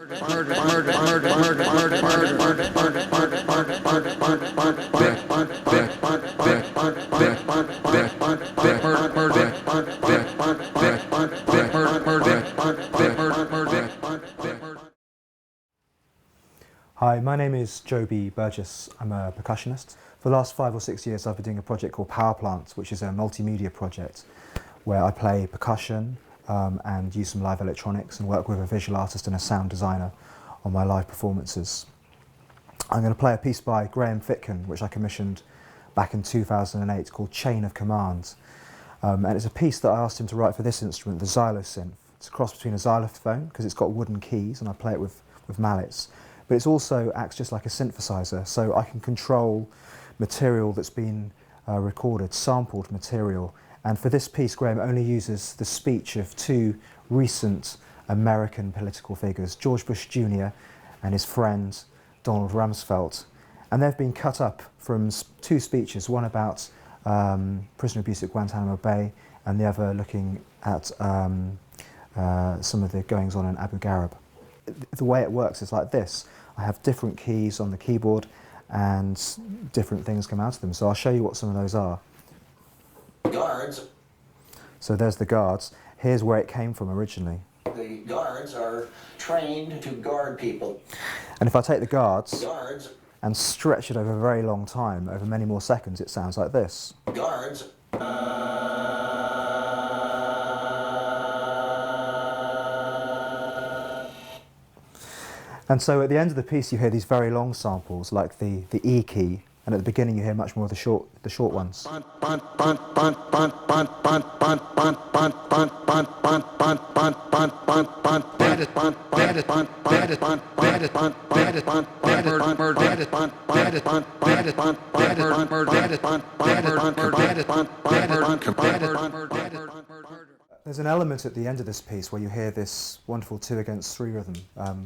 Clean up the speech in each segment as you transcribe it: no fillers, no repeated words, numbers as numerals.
Hi, my name is Joby Burgess. I'm a percussionist. For the last 5 or 6 years I've been doing a project called Powerplant, which is a multimedia project where I play percussion and use some live electronics and work with a visual artist and a sound designer on my live performances. I'm going to play a piece by Fitkin, which I commissioned back in 2008 called Chain of Command. And it's a piece that I asked him to write for this instrument, the Xylosynth. It's a cross between a xylophone, because it's got wooden keys and I play it with mallets. But it also acts just like a synthesizer, so I can control material that's been recorded, sampled material. And for this piece, Graham only uses the speech of 2 recent American political figures, George Bush Jr. and his friend Donald Rumsfeld. And they've been cut up from 2 speeches, one about prisoner abuse at Guantanamo Bay and the other looking at some of the goings on in Abu Ghraib. The way it works is like this. I have different keys on the keyboard and different things come out of them. So I'll show you what some of those are. Guards. So there's the guards. Here's where it came from originally. The guards are trained to guard people. And if I take the guards and stretch it over a very long time, over many more seconds, it sounds like this. Guards. And so at the end of the piece you hear these very long samples like the E key, and at the beginning you hear much more of the short ones. There's an element at the end of this piece where you hear this wonderful 2 against 3 rhythm,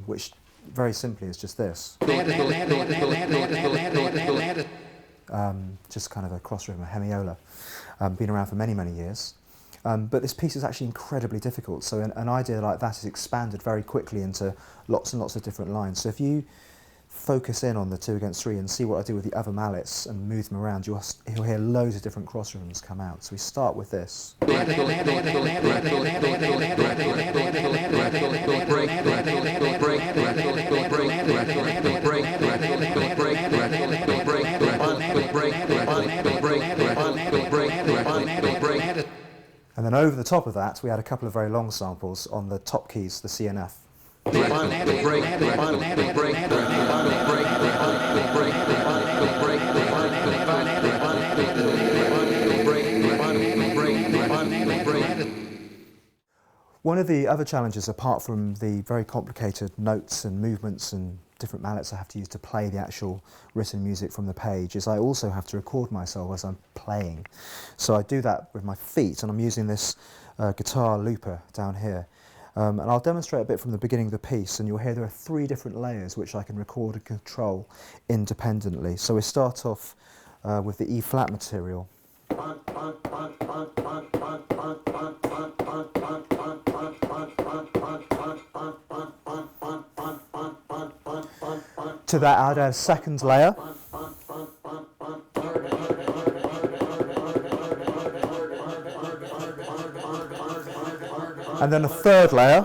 which very simply is just this. Just kind of a cross rhythm, a hemiola. Been around for many, many years. But this piece is actually incredibly difficult, so an idea like that is expanded very quickly into lots and lots of different lines. So if you focus in on the 2 against 3 and see what I do with the other mallets and move them around, you'll hear loads of different cross rhythms come out. So we start with this. And then over the top of that, we had a couple of very long samples on the top keys, the C and F. One of the other challenges, apart from the very complicated notes and movements and different mallets I have to use to play the actual written music from the page, is I also have to record myself as I'm playing. So I do that with my feet, and I'm using this guitar looper down here. And I'll demonstrate a bit from the beginning of the piece, and you'll hear there are 3 different layers which I can record and control independently. So we start off with the E flat material. To that I'll add a second layer. And then a third layer.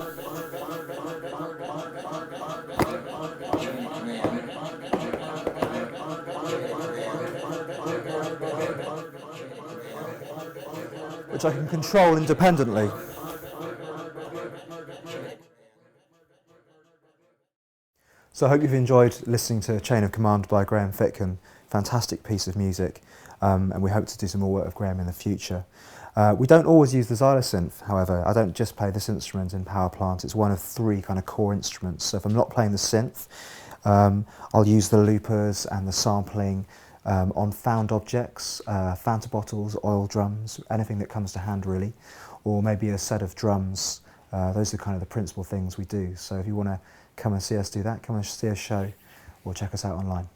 Which I can control independently. So I hope you've enjoyed listening to Chain of Command by Fitkin. Fantastic piece of music, and we hope to do some more work with Graham in the future. We don't always use the Xylosynth, however. I don't just play this instrument in Powerplant. It's one of 3 kind of core instruments. So if I'm not playing the synth, I'll use the loopers and the sampling on found objects, Fanta bottles, oil drums, anything that comes to hand really, or maybe a set of drums. Those are kind of the principal things we do. So if you want to come and see us do that, come and see us show, or check us out online.